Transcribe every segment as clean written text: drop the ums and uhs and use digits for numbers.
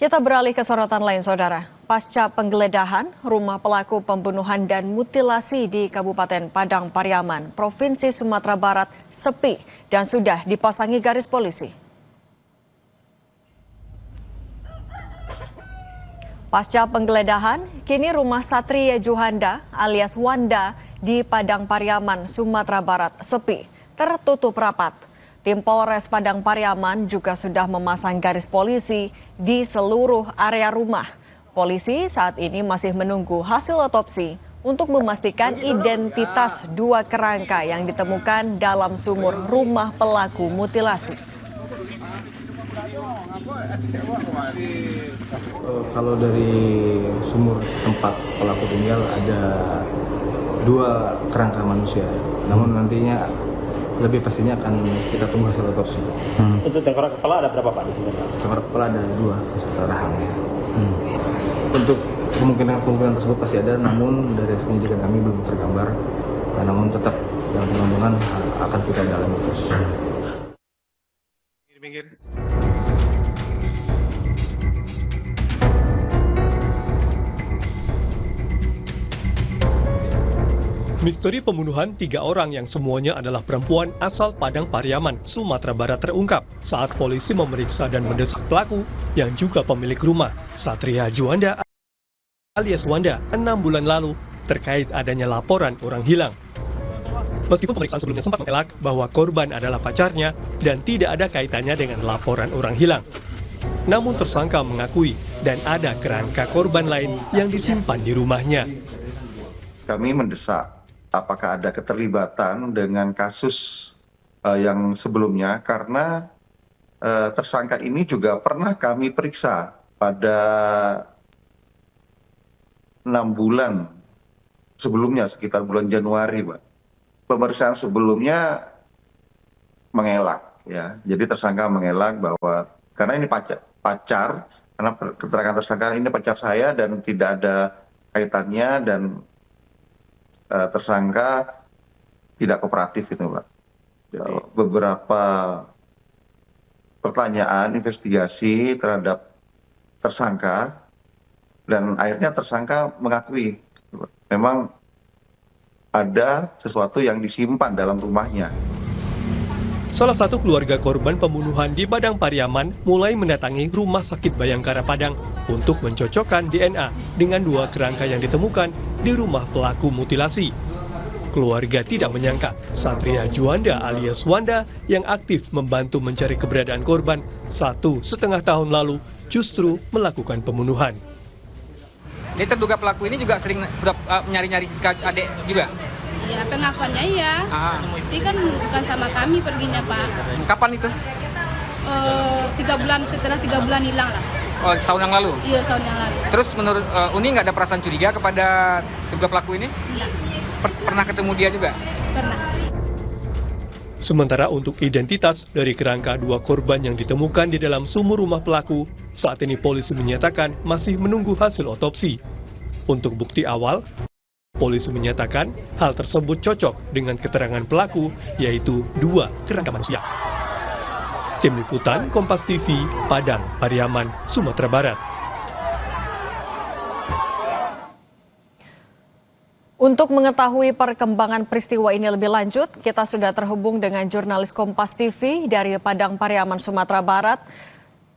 Kita beralih ke sorotan lain, Saudara. Pasca penggeledahan rumah pelaku pembunuhan dan mutilasi di Kabupaten Padang Pariaman, Provinsi Sumatera Barat sepi dan sudah dipasangi garis polisi. Pasca penggeledahan, kini rumah Satria Juhanda alias Wanda di Padang Pariaman, Sumatera Barat sepi, tertutup rapat. Tim Polres Padang Pariaman juga sudah memasang garis polisi di seluruh area rumah. Polisi saat ini masih menunggu hasil otopsi untuk memastikan identitas dua kerangka yang ditemukan dalam sumur rumah pelaku mutilasi. Kalau dari sumur tempat pelaku tinggal ada dua kerangka manusia, namun nantinya lebih pastinya akan kita tunggu hasil otopsi. Untuk tengkorak kepala ada berapa Pak di sini? Tengkorak kepala ada dua rahangnya. Untuk kemungkinan tersebut pasti ada, namun dari penyelidikan kami belum tergambar. Namun tetap yang kemungkinan akan kita dalami terus. Minggir. Misteri pembunuhan 3 orang yang semuanya adalah perempuan asal Padang Pariaman, Sumatera Barat terungkap saat polisi memeriksa dan mendesak pelaku yang juga pemilik rumah, Satria Juhanda alias Wanda, 6 bulan lalu terkait adanya laporan orang hilang. Meskipun pemeriksaan sebelumnya sempat mengelak bahwa korban adalah pacarnya dan tidak ada kaitannya dengan laporan orang hilang. Namun tersangka mengakui dan ada kerangka korban lain yang disimpan di rumahnya. Kami mendesak apakah ada keterlibatan dengan kasus yang sebelumnya, karena tersangka ini juga pernah kami periksa pada 6 bulan sebelumnya, sekitar bulan Januari, Pak. Pemeriksaan sebelumnya mengelak, ya. Jadi tersangka mengelak bahwa karena ini pacar, karena keterangan tersangka ini pacar saya dan tidak ada kaitannya, dan tersangka tidak kooperatif itu, Pak. Beberapa pertanyaan investigasi terhadap tersangka dan akhirnya tersangka mengakui memang ada sesuatu yang disimpan dalam rumahnya. Salah satu keluarga korban pembunuhan di Padang Pariaman mulai mendatangi Rumah Sakit Bayangkara Padang untuk mencocokkan DNA dengan dua kerangka yang ditemukan di rumah pelaku mutilasi. Keluarga tidak menyangka Satria Juhanda alias Wanda yang aktif membantu mencari keberadaan korban 1,5 tahun lalu justru melakukan pembunuhan. Ini terduga pelaku ini juga sering nyari-nyari Siska adik juga? Ya, pengakuannya iya. Tapi kan bukan sama kami perginya, Pak. Kapan itu? 3 bulan, setelah 3 bulan hilang lah. Oh, tahun yang lalu? Iya, tahun yang lalu. Terus menurut Uni nggak ada perasaan curiga kepada terduga pelaku ini? Enggak. Pernah ketemu dia juga? Pernah. Sementara untuk identitas dari kerangka dua korban yang ditemukan di dalam sumur rumah pelaku, saat ini polisi menyatakan masih menunggu hasil otopsi. Untuk bukti awal, polisi menyatakan hal tersebut cocok dengan keterangan pelaku, yaitu dua kerangka manusia. Tim Liputan Kompas TV, Padang Pariaman, Sumatera Barat. Untuk mengetahui perkembangan peristiwa ini lebih lanjut, kita sudah terhubung dengan jurnalis Kompas TV dari Padang Pariaman, Sumatera Barat.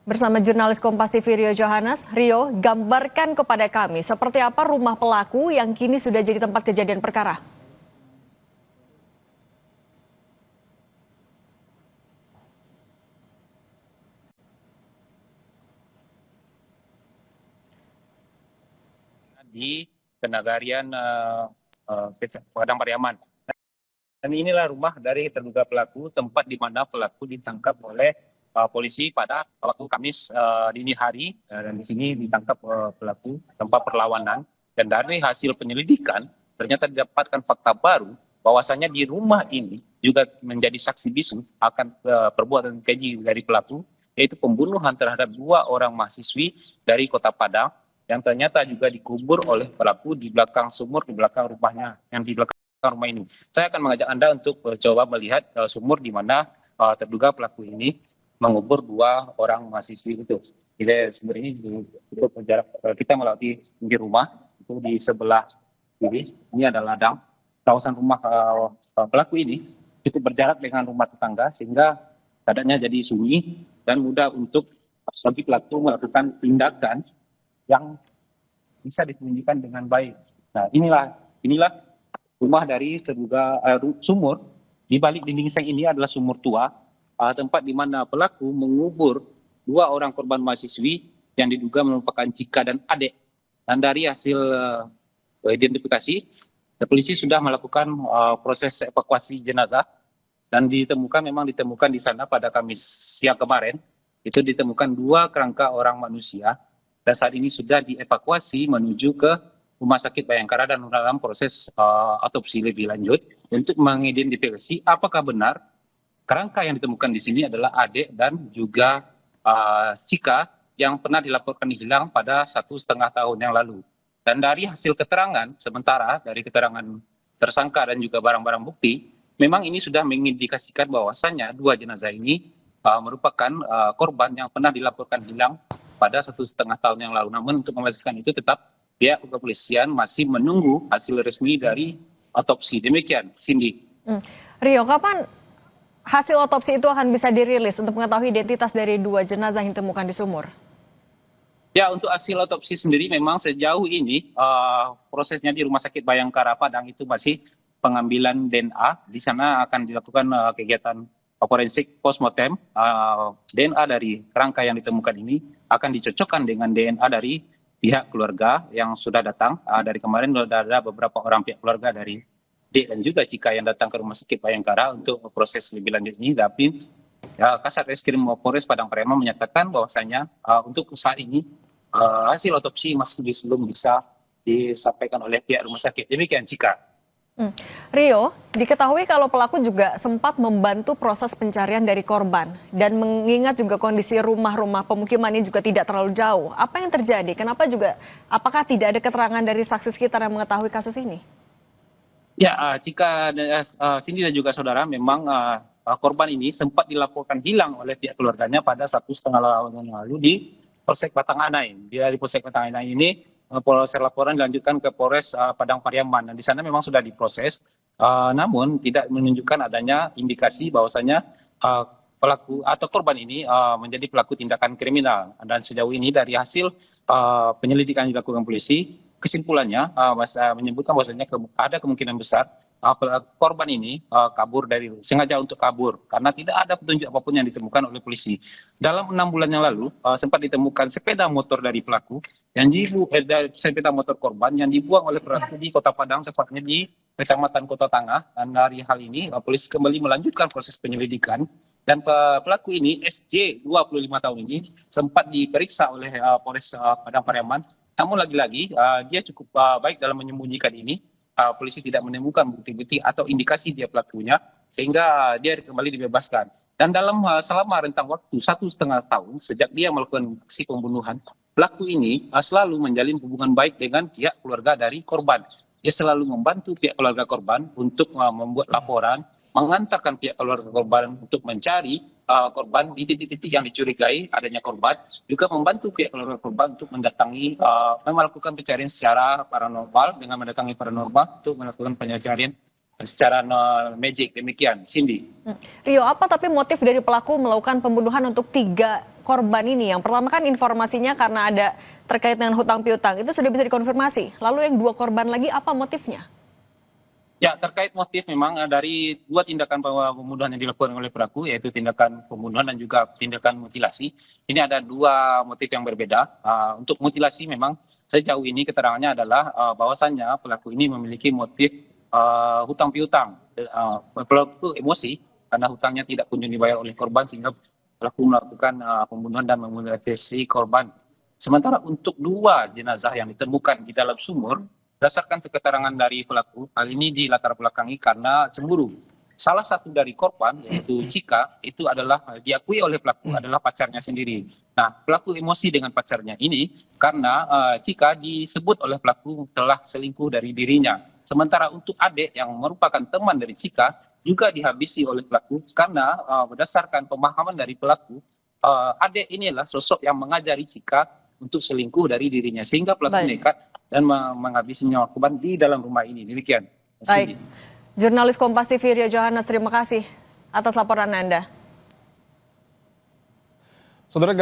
Bersama jurnalis Kompas TV Rio Johannes. Rio, gambarkan kepada kami seperti apa rumah pelaku yang kini sudah jadi tempat kejadian perkara. Di Kenagarian Padang Pariaman. Dan inilah rumah dari terduga pelaku, tempat di mana pelaku ditangkap oleh polisi pada waktu Kamis dini hari, dan di sini ditangkap pelaku tempat perlawanan. Dan dari hasil penyelidikan ternyata didapatkan fakta baru bahwasannya di rumah ini juga menjadi saksi bisu akan perbuatan keji dari pelaku, yaitu pembunuhan terhadap 2 orang mahasiswi dari Kota Padang yang ternyata juga dikubur oleh pelaku di belakang sumur, di belakang rumahnya, yang di belakang rumah ini. Saya akan mengajak Anda untuk coba melihat sumur di mana terduga pelaku ini mengubur 2 orang mahasiswi itu. Jadi sebenarnya untuk jarak kita melewati pinggir rumah itu di sebelah kiri. Ini adalah ladang. Kawasan rumah pelaku ini cukup berjarak dengan rumah tetangga sehingga keadaannya jadi sunyi dan mudah untuk bagi pelaku melakukan tindakan yang bisa disembunyikan dengan baik. Nah, inilah rumah dari terduga sumur. Di balik dinding seng ini adalah sumur tua, tempat di mana pelaku mengubur 2 orang korban mahasiswi yang diduga merupakan Cika dan adik. Dan dari hasil identifikasi, polisi sudah melakukan proses evakuasi jenazah dan memang ditemukan di sana pada Kamis siang kemarin. Itu ditemukan 2 kerangka orang manusia dan saat ini sudah dievakuasi menuju ke Rumah Sakit Bayangkara dan dalam proses otopsi lebih lanjut untuk mengidentifikasi apakah benar kerangka yang ditemukan di sini adalah adik dan juga Cika yang pernah dilaporkan hilang pada 1,5 tahun yang lalu. Dan dari hasil keterangan sementara dari keterangan tersangka dan juga barang-barang bukti, memang ini sudah mengindikasikan bahwasannya 2 jenazah ini merupakan korban yang pernah dilaporkan hilang pada 1,5 tahun yang lalu. Namun untuk memastikan itu tetap pihak kepolisian masih menunggu hasil resmi dari otopsi. Demikian, Cindy. Rio, kapan hasil otopsi itu akan bisa dirilis untuk mengetahui identitas dari 2 jenazah yang ditemukan di sumur? Ya, untuk hasil otopsi sendiri memang sejauh ini prosesnya di Rumah Sakit Bayangkara Padang itu masih pengambilan DNA. Di sana akan dilakukan kegiatan forensik postmortem. DNA dari kerangka yang ditemukan ini akan dicocokkan dengan DNA dari pihak keluarga yang sudah datang. Dari kemarin sudah ada beberapa orang pihak keluarga dari D dan juga Cika yang datang ke Rumah Sakit Bayangkara untuk proses lebih lanjut ini. Tapi Kasat Reskrim Polres Padang Pariaman menyatakan bahwasanya untuk saat ini hasil otopsi masih belum bisa disampaikan oleh pihak rumah sakit. Demikian, Cika. Rio, diketahui kalau pelaku juga sempat membantu proses pencarian dari korban dan mengingat juga kondisi rumah-rumah pemukiman ini juga tidak terlalu jauh. Apa yang terjadi? Apakah tidak ada keterangan dari saksi sekitar yang mengetahui kasus ini? Ya, Cika, Cindy dan juga saudara, memang korban ini sempat dilaporkan hilang oleh pihak keluarganya pada 1,5 tahun yang lalu di Polsek Batang Anai. Di Polsek Batang Anai ini proses laporan dilanjutkan ke Polres Padang Pariaman. Dan di sana memang sudah diproses, namun tidak menunjukkan adanya indikasi bahwasanya pelaku atau korban ini menjadi pelaku tindakan kriminal. Dan sejauh ini dari hasil penyelidikan yang dilakukan polisi, kesimpulannya menyebutkan bahwasanya ada kemungkinan besar korban ini sengaja untuk kabur karena tidak ada petunjuk apapun yang ditemukan oleh polisi. Dalam 6 bulan yang lalu sempat ditemukan sepeda motor dari pelaku sepeda motor korban yang dibuang oleh pelaku di Kota Padang, tepatnya di Kecamatan Kota Tangah. Dan dari hal ini polisi kembali melanjutkan proses penyelidikan dan pelaku ini SJ 25 tahun ini sempat diperiksa oleh Polres Padang Pariaman. Namun lagi-lagi dia cukup baik dalam menyembunyikan ini. Polisi tidak menemukan bukti-bukti atau indikasi dia pelakunya sehingga dia kembali dibebaskan. Dan selama rentang waktu 1,5 tahun sejak dia melakukan aksi pembunuhan, pelaku ini selalu menjalin hubungan baik dengan pihak keluarga dari korban. Dia selalu membantu pihak keluarga korban untuk membuat laporan, mengantarkan pihak keluarga korban untuk mencari korban di titik-titik yang dicurigai adanya korban, juga membantu pihak keluarga korban untuk mendatangi, melakukan pencarian secara paranormal dengan mendatangi paranormal untuk melakukan pencarian secara magic. Demikian, Cindy. Rio, apa tapi motif dari pelaku melakukan pembunuhan untuk 3 korban ini? Yang pertama kan informasinya karena ada terkait dengan hutang piutang, itu sudah bisa dikonfirmasi. Lalu yang 2 korban lagi apa motifnya? Ya, terkait motif memang dari 2 tindakan pembunuhan yang dilakukan oleh pelaku, yaitu tindakan pembunuhan dan juga tindakan mutilasi. Ini ada 2 motif yang berbeda. Untuk mutilasi memang sejauh ini keterangannya adalah bahwasannya pelaku ini memiliki motif hutang piutang. Pelaku emosi karena hutangnya tidak kunjung dibayar oleh korban sehingga pelaku melakukan pembunuhan dan memutilasi korban. Sementara untuk 2 jenazah yang ditemukan di dalam sumur, berdasarkan keterangan dari pelaku, hal ini dilatar belakangi karena cemburu. Salah satu dari korban, yaitu Cika, itu adalah diakui oleh pelaku adalah pacarnya sendiri. Nah, pelaku emosi dengan pacarnya ini karena Cika disebut oleh pelaku telah selingkuh dari dirinya. Sementara untuk adik yang merupakan teman dari Cika, juga dihabisi oleh pelaku karena berdasarkan pemahaman dari pelaku, adik inilah sosok yang mengajari Cika untuk selingkuh dari dirinya sehingga pelaku nekat dan menghabisi nyawa korban di dalam rumah ini. Demikian. Baik. Jurnalis Kompas TV Rio Johannes, terima kasih atas laporan Anda. Saudara